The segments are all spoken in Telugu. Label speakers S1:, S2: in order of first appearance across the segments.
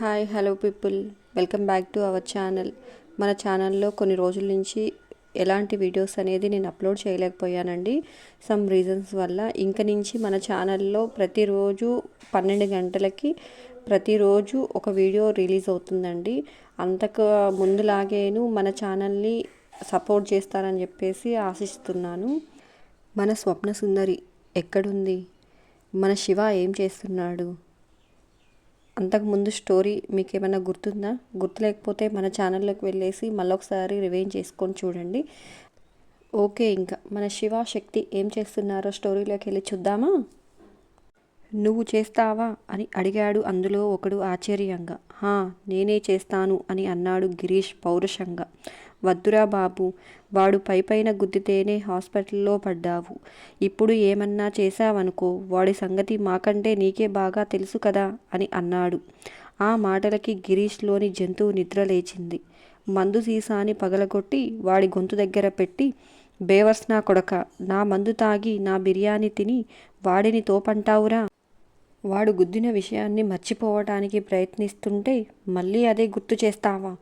S1: Hi hello people, welcome back to our channel. మన ఛానల్లో కొన్ని రోజుల నుంచి ఎలాంటి వీడియోస్ అనేది నేను అప్లోడ్ చేయలేకపోయానండి. సమ్ రీజన్స్ వల్ల. ఇంక నుంచి మన ఛానల్లో ప్రతిరోజు 12 గంటలకి ప్రతిరోజు ఒక వీడియో రిలీజ్ అవుతుందండి. అంతకు ముందులాగేను మన ఛానల్ని సపోర్ట్ చేస్తారని చెప్పేసి ఆశిస్తున్నాను. మన స్వప్న సుందరి ఎక్కడుంది? మన శివ ఏం చేస్తున్నాడు? అంతకుముందు స్టోరీ మీకు ఏమైనా గుర్తుందా? గుర్తులేకపోతే మన ఛానల్లోకి వెళ్ళేసి మళ్ళొకసారి రివైండ్ చేసుకొని చూడండి. ఓకే, ఇంకా మన శివ శక్తి ఏం చేస్తున్నారో స్టోరీలోకి వెళ్ళి చూద్దామా? నువ్వు చేస్తావా అని అడిగాడు అందులో ఒకడు ఆశ్చర్యంగా. హా, నేనే చేస్తాను అని అన్నాడు గిరీష్ పౌరుషంగా. వద్దురా బాబు, వాడు పైపైన గుద్దితేనే హాస్పిటల్లో పడ్డావు. ఇప్పుడు ఏమన్నా చేశావనుకో, వాడి సంగతి మాకంటే నీకే బాగా తెలుసు కదా అని అన్నాడు. ఆ మాటలకి గిరీష్లోని జంతువు నిద్రలేచింది. మందు సీసాని పగలగొట్టి వాడి గొంతు దగ్గర పెట్టి, బేవర్స్ నా కొడక, నా మందు తాగి నా బిర్యానీ తిని వాడిని తోపంటావురా? వాడు గుద్దిన విషయాన్ని మర్చిపోవటానికి ప్రయత్నిస్తుంటే మళ్ళీ అదే గుర్తు చేస్తావా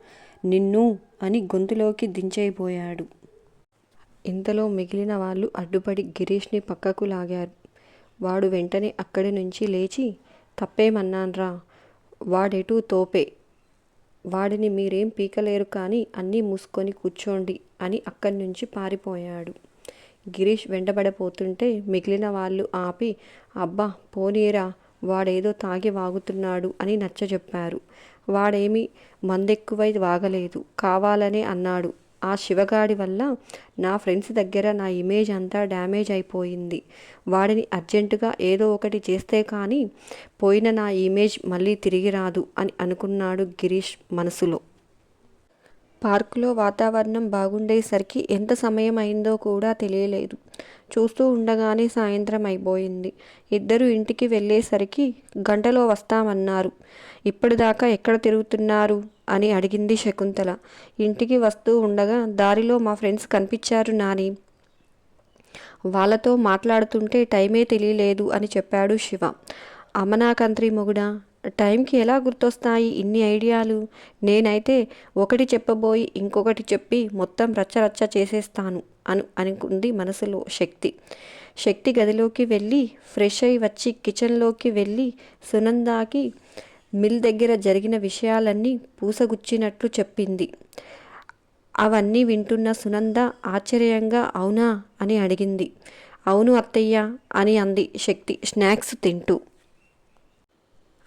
S1: నిన్ను అని గొంతులోకి దించేయబోయాడు. ఇంతలో మిగిలిన వాళ్ళు అడ్డుపడి గిరీష్ని పక్కకు లాగారు. వాడు వెంటనే అక్కడి నుంచి లేచి, తప్పేమన్నాన్రా, వాడెటూ తోపే, వాడిని మీరేం పీకలేరు కానీ అన్నీ మూసుకొని కూర్చోండి అని అక్కడి నుంచి పారిపోయాడు. గిరీష్ వెంటబడిపోతుంటే మిగిలిన వాళ్ళు ఆపి, అబ్బా పోనీరా, వాడేదో తాగి వాగుతున్నాడు అని నచ్చజెప్పారు. వాడేమీ మందెక్కువై వాగలేదు, కావాలనే అన్నాడు. ఆ శివగాడి వల్ల నా ఫ్రెండ్స్ దగ్గర నా ఇమేజ్ అంతా డ్యామేజ్ అయిపోయింది. వాడిని అర్జెంటుగా ఏదో ఒకటి చేస్తే కానీ పోయిన నా ఇమేజ్ మళ్ళీ తిరిగి రాదు అని అనుకున్నాడు గిరీష్ మనసులో. పార్కులో వాతావరణం బాగుండేసరికి ఎంత సమయం అయిందో కూడా తెలియలేదు. చూస్తూ ఉండగానే సాయంత్రం అయిపోయింది. ఇద్దరు ఇంటికి వెళ్ళేసరికి గంటలో వస్తామన్నారు. ఇప్పటిదాకా ఎక్కడ తిరుగుతున్నారు అని అడిగింది శకుంతల. ఇంటికి వస్తూ ఉండగా దారిలో మా ఫ్రెండ్స్ కనిపించారు నాని. వాళ్ళతో మాట్లాడుతుంటే టైమే తెలియలేదు అని చెప్పాడు శివ. అమనాకంత్రి మొగుడా, టైంకి ఎలా గుర్తొస్తాయి ఇన్ని ఐడియాలు? నేనైతే ఒకటి చెప్పబోయి ఇంకొకటి చెప్పి మొత్తం రచ్చరచ్చ చేసేస్తాను అనుకుంది మనసులో శక్తి. శక్తి గదిలోకి వెళ్ళి ఫ్రెష్ అయి వచ్చి కిచెన్లోకి వెళ్ళి సునందాకి మిల్ దగ్గర జరిగిన విషయాలన్నీ పూసగుచ్చినట్లు చెప్పింది. అవన్నీ వింటున్న సునంద ఆశ్చర్యంగా అవునా అని అడిగింది. అవును అత్తయ్య అని అంది శక్తి స్నాక్స్ తింటూ.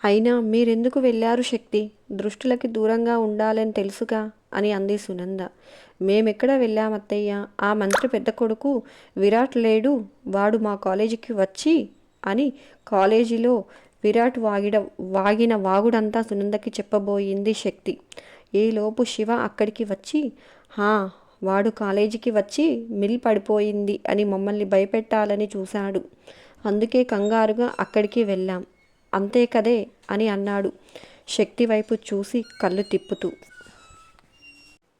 S1: అయినా మీరెందుకు వెళ్ళారు శక్తి? దృష్టులకి దూరంగా ఉండాలని తెలుసుగా అని అంది సునంద. మేమెక్కడ వెళ్ళామత్తయ్య, ఆ మంత్రి పెద్ద కొడుకు విరాట్ లేడు, వాడు మా కాలేజీకి వచ్చి అని కాలేజీలో విరాట్ వాగిన వాగుడంతా సునందకి చెప్పబోయింది శక్తి. ఈలోపు శివ అక్కడికి వచ్చి, హా, వాడు కాలేజీకి వచ్చి మిల్ పడిపోయింది అని మమ్మల్ని భయపెట్టాలని చూశాడు. అందుకే కంగారుగా అక్కడికి వెళ్ళాం, అంతే కదే అని అన్నాడు శక్తి వైపు చూసి కళ్ళు తిప్పుతూ.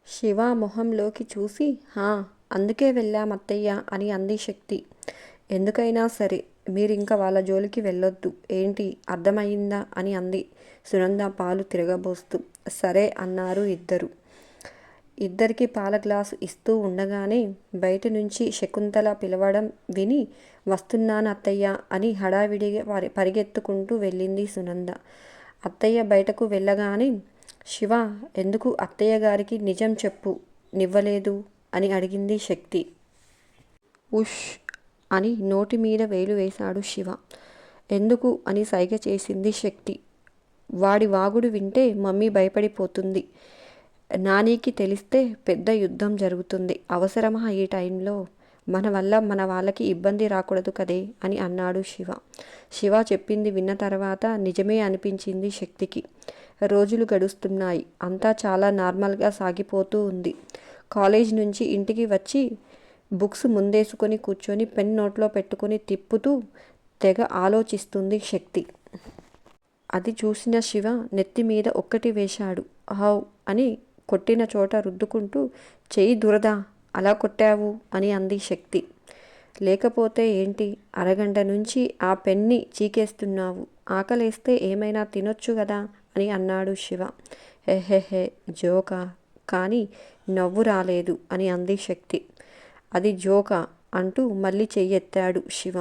S1: శివ మొహంలోకి చూసి, హా, అందుకే వెళ్ళామత్తయ్య అని అంది శక్తి. ఎందుకైనా సరే మీరింక వాళ్ళ జోలికి వెళ్ళొద్దు, ఏంటి అర్థమయ్యిందా అని అంది సునంద పాలు తిరగబోస్తూ. సరే అన్నారు ఇద్దరు. ఇద్దరికి పాల గ్లాసు ఇస్తూ ఉండగానే బయట నుంచి శకుంతల పిలవడం విని, వస్తున్నాను అత్తయ్య అని హడావిడిగా పరిగెత్తుకుంటూ వెళ్ళింది సునంద. అత్తయ్య బయటకు వెళ్ళగానే, శివ, ఎందుకు అత్తయ్య గారికి నిజం చెప్పు నివ్వలేదు అని అడిగింది శక్తి. ఉష్ అని నోటి మీద వేలు వేశాడు శివ. ఎందుకు అని సైగ చేసింది శక్తి. వాడి వాగుడు వింటే మమ్మీ భయపడిపోతుంది. నానికి తెలిస్తే పెద్ద యుద్ధం జరుగుతుంది. అవసరమా ఈ టైంలో? మన వల్ల మన వాళ్ళకి ఇబ్బంది రాకూడదు కదే అని అన్నాడు శివ. శివ చెప్పింది విన్న తర్వాత నిజమే అనిపించింది శక్తికి. రోజులు గడుస్తున్నాయి. అంతా చాలా నార్మల్గా సాగిపోతూ ఉంది. కాలేజ్ నుంచి ఇంటికి వచ్చి బుక్స్ ముందేసుకొని కూర్చొని పెన్ నోట్లో పెట్టుకొని తిప్పుతూ తెగ ఆలోచిస్తుంది శక్తి. అది చూసిన శివ నెత్తి మీద ఒక్కటి వేశాడు. హౌ అని కొట్టిన చోట రుద్దుకుంటూ, చెయ్యి దురదా, అలా కొట్టావు అని అంది శక్తి. లేకపోతే ఏంటి, అరగంట నుంచి ఆ పెన్ని చీకేస్తున్నావు, ఆకలేస్తే ఏమైనా తినొచ్చు కదా అని అన్నాడు శివ. హెహెహే జోకా, కానీ నవ్వు రాలేదు అని అంది శక్తి. అది జోకా అంటూ మళ్ళీ చెయ్యెత్తాడు శివ.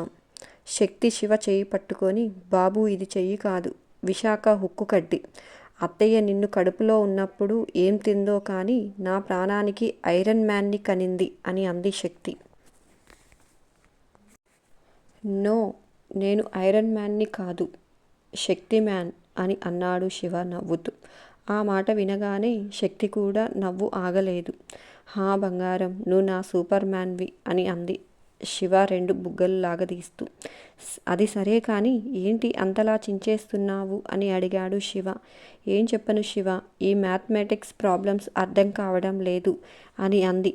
S1: శక్తి శివ చెయ్యి పట్టుకొని, బాబు ఇది చెయ్యి కాదు, విశాఖ హుక్కు కడ్డి. అత్తయ్య నిన్ను కడుపులో ఉన్నప్పుడు ఏం తిందో కానీ నా ప్రాణానికి ఐరన్ మ్యాన్ని కనింది అని అంది శక్తి. నో, నేను ఐరన్ మ్యాన్ని కాదు, శక్తి మ్యాన్ అని అన్నాడు శివ నవ్వుతూ. ఆ మాట వినగానే శక్తి కూడా నవ్వు ఆగలేదు. హా బంగారం, నువ్వు నా సూపర్ మ్యాన్వి అని అంది శివ రెండు బుగ్గలు లాగదీస్తూ. అది సరే కానీ ఏంటి అంతలా చించేస్తున్నావు అని అడిగాడు శివ. ఏం చెప్పను శివ, ఈ మ్యాథమెటిక్స్ ప్రాబ్లమ్స్ అర్థం కావడం లేదు అని అంది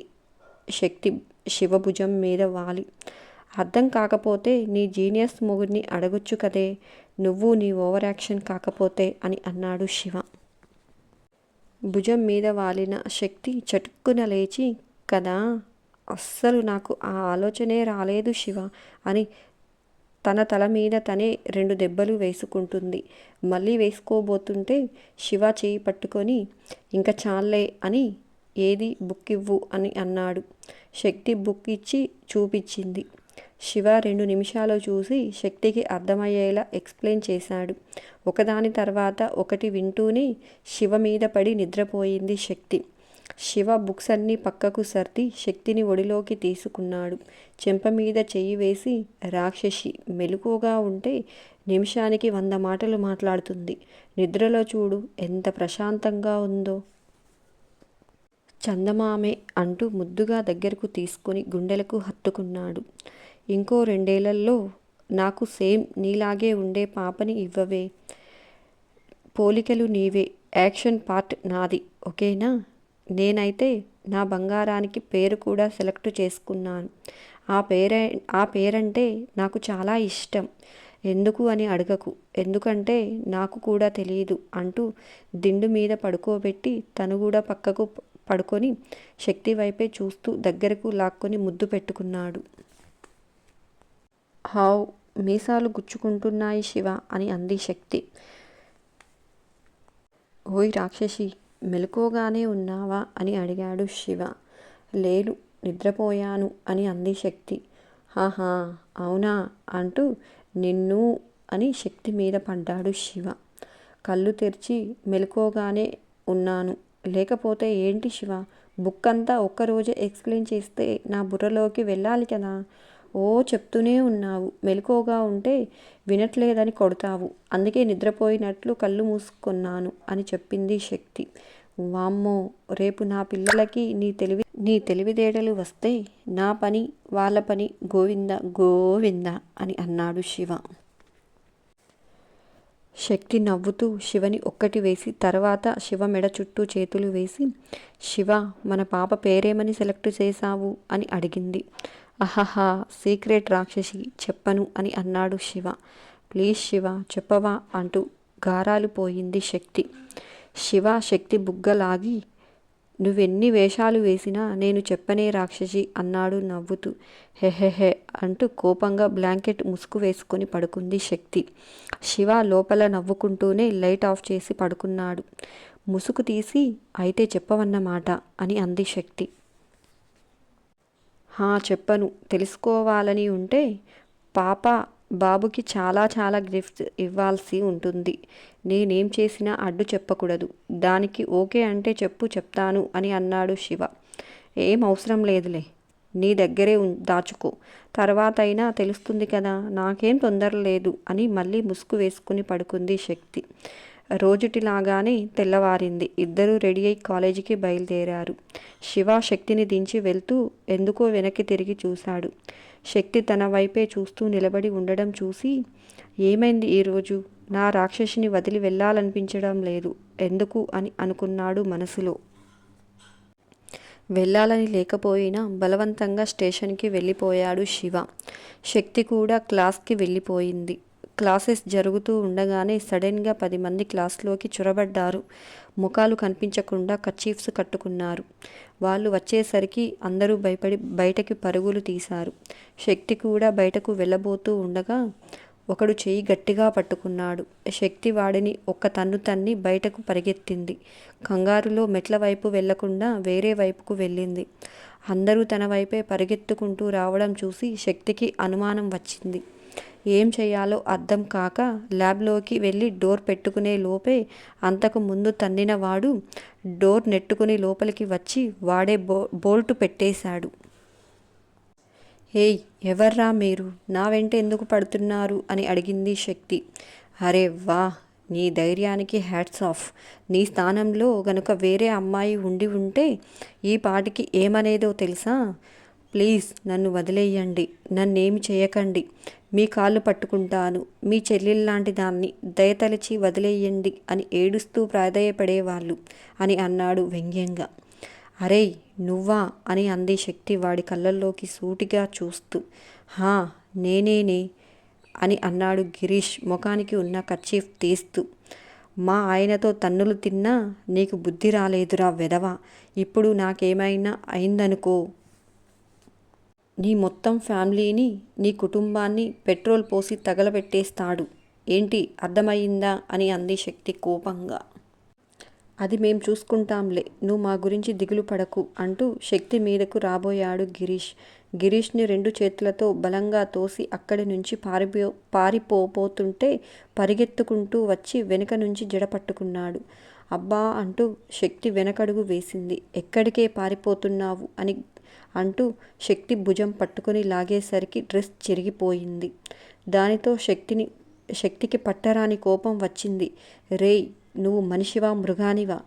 S1: శక్తి శివ భుజం మీద వాలి. అర్థం కాకపోతే నీ జీనియస్ మొగుడిని అడగొచ్చు కదే, నువ్వు నీ ఓవర్ యాక్షన్ కాకపోతే అని అన్నాడు శివ. భుజం మీద వాలిన శక్తి చటుక్కున లేచి, కదా, అస్సలు నాకు ఆ ఆలోచనే రాలేదు శివ అని తన తల మీద తనే 2 దెబ్బలు వేసుకుంటుంది. మళ్ళీ వేసుకోబోతుంటే శివ చేయి పట్టుకొని, ఇంక చాలే అని, ఏది బుక్ ఇవ్వు అని అన్నాడు. శక్తి బుక్ ఇచ్చి చూపించింది. శివ 2 నిమిషాలు చూసి శక్తికి అర్థమయ్యేలా ఎక్స్ప్లెయిన్ చేశాడు. ఒకదాని తర్వాత ఒకటి వింటూనే శివ మీద పడి నిద్రపోయింది శక్తి. శివ బుక్స్ అన్నీ పక్కకు సర్ది శక్తిని ఒడిలోకి తీసుకున్నాడు. చెంప మీద చెయ్యి వేసి, రాక్షసి, మెలకువగా ఉంటే నిమిషానికి 100 మాటలు మాట్లాడుతుంది. నిద్రలో చూడు ఎంత ప్రశాంతంగా ఉందో. చందమామే అంటూ ముద్దుగా దగ్గరకు తీసుకుని గుండెలకు హత్తుకున్నాడు. ఇంకో 2 ఏళ్లలో నాకు సేమ్ నీలాగే ఉండే పాపని ఇవ్వవే. పోలికలు నీవే, యాక్షన్ పార్ట్ నాది, ఓకేనా? నేనైతే నా బంగారానికి పేరు కూడా సెలెక్ట్ చేసుకున్నాను. ఆ పేరంటే నాకు చాలా ఇష్టం. ఎందుకు అని అడగకు, ఎందుకంటే నాకు కూడా తెలియదు అంటూ దిండు మీద పడుకోబెట్టి తను కూడా పక్కకు పడుకొని శక్తి వైపే చూస్తూ దగ్గరకు లాక్కొని ముద్దు పెట్టుకున్నాడు. హౌ, మీసాలు గుచ్చుకుంటున్నాయి శివ అని అంది శక్తి. ఓయ్ రాక్షసి, మెలకువగానే ఉన్నావా అని అడిగాడు శివ. లేదు, నిద్రపోయాను అని అంది శక్తి. హాహా, అవునా అంటూ నిన్ను అని శక్తి మీద పడ్డాడు శివ. కళ్ళు తెరిచి మెలకువగానే ఉన్నాను, లేకపోతే ఏంటి శివ, బుక్ అంతా ఒక్కరోజే ఎక్స్ప్లెయిన్ చేస్తే నా బుర్రలోకి వెళ్ళాలి కదా. ఓ చెప్తూనే ఉన్నావు, మెలకువగా ఉంటే వినట్లేదని కొడతావు, అందుకే నిద్రపోయినట్లు కళ్ళు మూసుకున్నాను అని చెప్పింది శక్తి. వామ్మో, రేపు నా పిల్లలకి నీ తెలివితేటలు వస్తే నా పని వాళ్ళ పని గోవింద గోవింద అని అన్నాడు శివ. శక్తి నవ్వుతూ శివని ఒక్కటి వేసి తర్వాత శివ మెడ చుట్టూ చేతులు వేసి, శివ, మన పాప పేరేమని సెలెక్ట్ చేశావు అని అడిగింది. అహహా, సీక్రెట్ రాక్షసి, చెప్పను అని అన్నాడు శివ. ప్లీజ్ శివ, చెప్పవా అంటూ గారాలు పోయింది శక్తి. శివ శక్తి బుగ్గలాగి, నువ్వెన్ని వేషాలు వేసినా నేను చెప్పనే రాక్షసి అన్నాడు నవ్వుతూ. హెహెహే అంటూ కోపంగా బ్లాంకెట్ ముసుగు వేసుకొని పడుకుంది శక్తి. శివ లోపల నవ్వుకుంటూనే లైట్ ఆఫ్ చేసి పడుకున్నాడు. ముసుగు తీసి, అయితే చెప్పవన్నమాట అని అంది శక్తి. చెప్పను, తెలుసుకోవాలని ఉంటే పాప బాబుకి చాలా చాలా గిఫ్ట్స్ ఇవ్వాల్సి ఉంటుంది. నేనేం చేసినా అడ్డు చెప్పకూడదు. దానికి ఓకే అంటే చెప్తాను అని అన్నాడు శివ. ఏం అవసరం లేదులే, నీ దగ్గరే దాచుకో, తర్వాత అయినా తెలుస్తుంది కదా, నాకేం తొందర లేదు అని మళ్ళీ ముసుగు వేసుకుని పడుకుంది శక్తి. రోజుటిలాగానే తెల్లవారింది. ఇద్దరూ రెడీ అయి కాలేజీకి బయలుదేరారు. శివ శక్తిని దించి వెళ్తూ ఎందుకో వెనక్కి తిరిగి చూశాడు. శక్తి తన వైపే చూస్తూ నిలబడి ఉండడం చూసి, ఏమైంది ఈరోజు, నా రాక్షసిని వదిలి వెళ్ళాలనిపించడం లేదు ఎందుకు అని అనుకున్నాడు మనసులో. వెళ్ళాలని లేకపోయినా బలవంతంగా స్టేషన్కి వెళ్ళిపోయాడు శివ. శక్తి కూడా క్లాస్కి వెళ్ళిపోయింది. క్లాసెస్ జరుగుతూ ఉండగానే సడన్గా 10 మంది క్లాస్లోకి చొరబడ్డారు. ముఖాలు కనిపించకుండా కర్చీఫ్స్ కట్టుకున్నారు. వాళ్ళు వచ్చేసరికి అందరూ భయపడి బయటకి పరుగులు తీశారు. శక్తి కూడా బయటకు వెళ్ళబోతూ ఉండగా ఒకడు చెయ్యి గట్టిగా పట్టుకున్నాడు. శక్తి వాడిని ఒక్క తన్ను తన్ని బయటకు పరిగెత్తింది. కంగారులో మెట్ల వైపు వెళ్లకుండా వేరే వైపుకు వెళ్ళింది. అందరూ తన వైపే పరిగెత్తుకుంటూ రావడం చూసి శక్తికి అనుమానం వచ్చింది. ఏం చెయ్యాలో అర్థం కాక ల్యాబ్లోకి వెళ్ళి డోర్ పెట్టుకునే లోపే అంతకు ముందు తన్నిన వాడు డోర్ నెట్టుకుని లోపలికి వచ్చి వాడే బోల్టు పెట్టేశాడు. ఏయ్, ఎవర్రా మీరు? నా వెంట ఎందుకు పడుతున్నారు అని అడిగింది శక్తి. అరే వా, నీ ధైర్యానికి హ్యాట్స్ ఆఫ్. నీ స్థానంలో గనుక వేరే అమ్మాయి ఉండి ఉంటే ఈ పాటికి ఏమనేదో తెలుసా? ప్లీజ్ నన్ను వదిలేయండి, నన్నేమి చేయకండి, మీ కాళ్ళు పట్టుకుంటాను, మీ చెల్లెల్లాంటి దాన్ని, దయతలిచి వదిలేయండి అని ఏడుస్తూ ప్రాధేయపడేవాళ్ళు అని అన్నాడు వ్యంగ్యంగా. అరేయ్ నువ్వా అని అంది శక్తి వాడి కళ్ళల్లోకి సూటిగా చూస్తూ. హా నేనేనే అని అన్నాడు గిరీష్ ముఖానికి ఉన్న కర్చీఫ్ తీస్తూ. మా ఆయనతో తన్నులు తిన్నా నీకు బుద్ధి రాలేదురా వెధవా. ఇప్పుడు నాకేమైనా అయిందనుకో, నీ మొత్తం ఫ్యామిలీని, నీ కుటుంబాన్ని పెట్రోల్ పోసి తగలబెట్టేస్తాడు. ఏంటి అర్థమయ్యిందా అని అంది శక్తి కోపంగా. అది మేం చూసుకుంటాంలే, నువ్వు మా గురించి దిగులు పడకు అంటూ శక్తి మీదకు రాబోయాడు గిరీష్. గిరీష్ని 2 చేతులతో బలంగా తోసి అక్కడి నుంచి పారిపోతుంటే పరిగెత్తుకుంటూ వచ్చి వెనుక నుంచి జడ పట్టుకున్నాడు. అబ్బా అంటూ శక్తి వెనకడుగు వేసింది. ఎక్కడికే పారిపోతున్నావు అని అంటూ శక్తి భుజం పట్టుకుని లాగేసరికి డ్రెస్ చిరిగిపోయింది. దానితో శక్తికి పట్టరాని కోపం వచ్చింది. రేయ్, నువ్వు మనిషివా మృగానివా?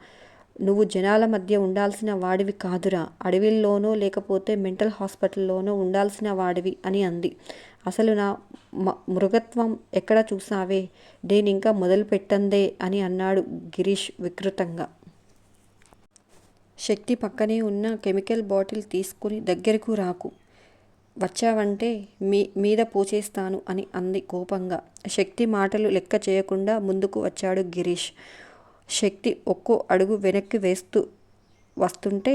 S1: నువ్వు జనాల మధ్య ఉండాల్సిన వాడివి కాదురా, అడవిల్లోనో లేకపోతే మెంటల్ హాస్పిటల్లోనో ఉండాల్సిన వాడివి అని అంది. అసలు నా మృగత్వం ఎక్కడ చూసావే, నేనింకా మొదలు పెట్టందే అని అన్నాడు గిరీష్ వికృతంగా. శక్తి పక్కనే ఉన్న కెమికల్ బాటిల్ తీసుకుని దగ్గరకు రాకు, వచ్చావంటే మీద పోచేస్తాను అని అంది కోపంగా. శక్తి మాటలు లెక్క చేయకుండా ముందుకు వచ్చాడు గిరీష్. శక్తి ఒక్కో అడుగు వెనక్కి వస్తుంటే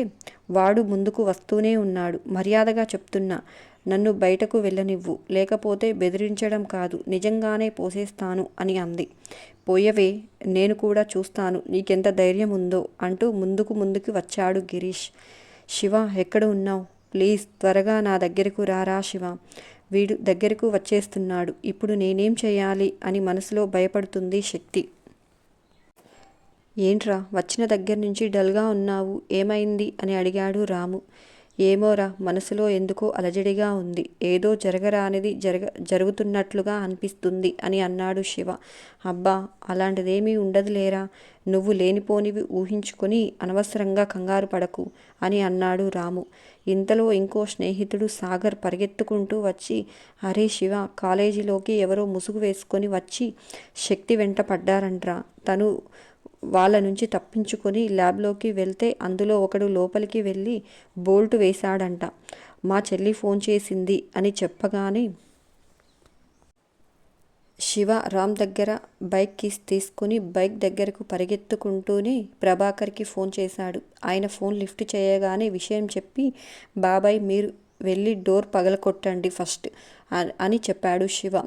S1: వాడు ముందుకు వస్తూనే ఉన్నాడు. మర్యాదగా చెప్తున్నా, నన్ను బయటకు వెళ్ళనివ్వు, లేకపోతే బెదిరించడం కాదు నిజంగానే పోసేస్తాను అని అంది. పోయవే, నేను కూడా చూస్తాను నీకెంత ధైర్యం ఉందో అంటూ ముందుకు వచ్చాడు గిరీష్. శివ ఎక్కడ ఉన్నావు? ప్లీజ్ త్వరగా నా దగ్గరకు రారా శివ, వీడు దగ్గరకు వచ్చేస్తున్నాడు, ఇప్పుడు నేనేం చేయాలి అని మనసులో భయపడుతుంది శక్తి. ఏంట్రా వచ్చిన దగ్గర నుంచి డల్గా ఉన్నావు, ఏమైంది అని అడిగాడు రాము. ఏమోరా, మనసులో ఎందుకో అలజడిగా ఉంది, ఏదో జరగరానిది జరుగుతున్నట్లుగా అనిపిస్తుంది అని అన్నాడు శివ. అబ్బా అలాంటిదేమీ ఉండదులేరా, నువ్వు లేనిపోనివి ఊహించుకొని అనవసరంగా కంగారు పడకు అని అన్నాడు రాము. ఇంతలో ఇంకో స్నేహితుడు సాగర్ పరిగెత్తుకుంటూ వచ్చి, అరే శివ, కాలేజీలోకి ఎవరో ముసుగు వేసుకొని వచ్చి శక్తి వెంట పడ్డారంట్రా, తను వాళ్ళ నుంచి తప్పించుకొని ల్యాబ్లోకి వెళ్తే అందులో ఒకడు లోపలికి వెళ్ళి బోల్టు వేశాడంట, మా చెల్లి ఫోన్ చేసింది అని చెప్పగానే శివ రామ్ దగ్గర బైక్ కీస్ తీసుకుని బైక్ దగ్గరకు పరిగెత్తుకుంటూనే ప్రభాకర్కి ఫోన్ చేశాడు. ఆయన ఫోన్ లిఫ్ట్ చేయగానే విషయం చెప్పి, బాబాయ్ మీరు వెళ్ళి డోర్ పగలకొట్టండి ఫస్ట్ అని చెప్పాడు శివ.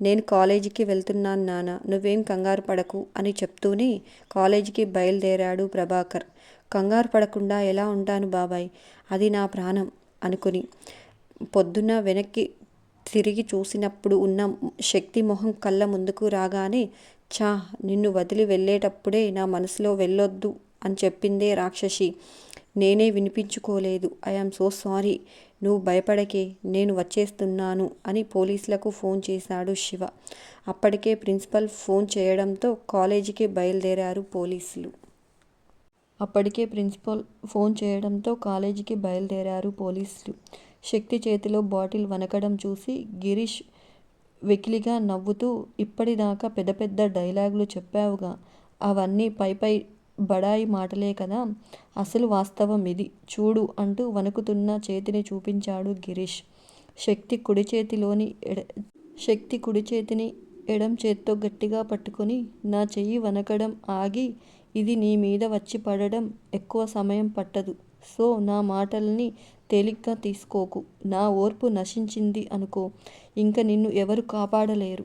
S1: నేను కాలేజీకి వెళ్తున్నాను నాన్న, నువ్వేం కంగారు పడకు అని చెప్తూనే కాలేజీకి బయలుదేరాడు ప్రభాకర్. కంగారు పడకుండా ఎలా ఉంటాను బాబాయ్, అది నా ప్రాణం అనుకుని పొద్దున్న వెనక్కి తిరిగి చూసినప్పుడు ఉన్న శక్తి మొహం కళ్ళ ముందుకు రాగానే, చా, నిన్ను వదిలి వెళ్ళేటప్పుడే నా మనసులో వెళ్ళొద్దు అని చెప్పిందే రాక్షసి, నేనే వినిపించుకోలేదు, ఐఆమ్ సో సారీ, నువ్వు భయపడకే, నేను వచ్చేస్తున్నాను అని పోలీసులకు ఫోన్ చేశాడు శివ. అప్పటికే ప్రిన్సిపల్ ఫోన్ చేయడంతో కాలేజీకి బయలుదేరారు పోలీసులు. శక్తి చేతిలో బాటిల్ వనకడం చూసి గిరీష్ వెకిలిగా నవ్వుతూ, ఇప్పటిదాకా పెద్ద పెద్ద డైలాగులు చెప్పావుగా, అవన్నీ పై బడాయి మాటలే కదా, అసలు వాస్తవం ఇది చూడు అంటూ వణుకుతున్న చేతిని చూపించాడు గిరీష్. శక్తి కుడి చేతిని ఎడం చేత్తో గట్టిగా పట్టుకొని, నా చెయ్యి వనకడం ఆగి ఇది నీ మీద వచ్చి పడడం ఎక్కువ సమయం పట్టదు, సో నా మాటల్ని తేలిగ్గా తీసుకోకు, నా ఓర్పు నశించింది అనుకో, ఇంక నిన్ను ఎవరు కాపాడలేరు.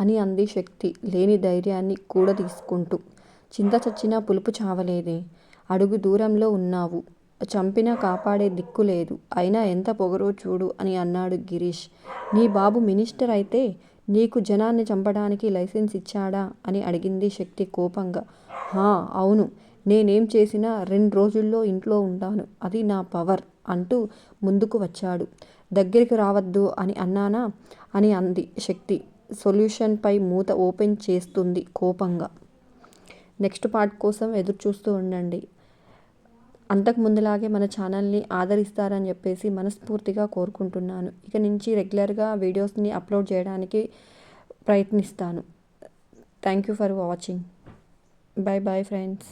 S1: అని అంది శక్తి లేని ధైర్యాన్ని కూడా తీసుకుంటూ. చింత చచ్చినా పులుపు చావలేదే, అడుగు దూరంలో ఉన్నావు, చంపినా కాపాడే దిక్కు లేదు, అయినా ఎంత పొగరో చూడు అని అన్నాడు గిరీష్. నీ బాబు మినిస్టర్ అయితే నీకు జనాన్ని చంపడానికి లైసెన్స్ ఇచ్చాడా అని అడిగింది శక్తి కోపంగా. హా అవును, నేనేం చేసినా 2 రోజుల్లో ఇంట్లో ఉంటాను, అది నా పవర్ అంటూ ముందుకు వచ్చాడు. దగ్గరికి రావద్దు అని అన్నానా అని అంది శక్తి సొల్యూషన్ పై మూత ఓపెన్ చేస్తుంది కోపంగా. నెక్స్ట్ పార్ట్ కోసం ఎదురు చూస్తూ ఉండండి. అంతకు ముందులాగే మన ఛానల్ని ఆదరిస్తారని చెప్పేసి మనస్ఫూర్తిగా కోరుకుంటున్నాను. ఇక నుంచి రెగ్యులర్గా వీడియోస్ని అప్లోడ్ చేయడానికి ప్రయత్నిస్తాను. Thank you for watching. Bye bye friends.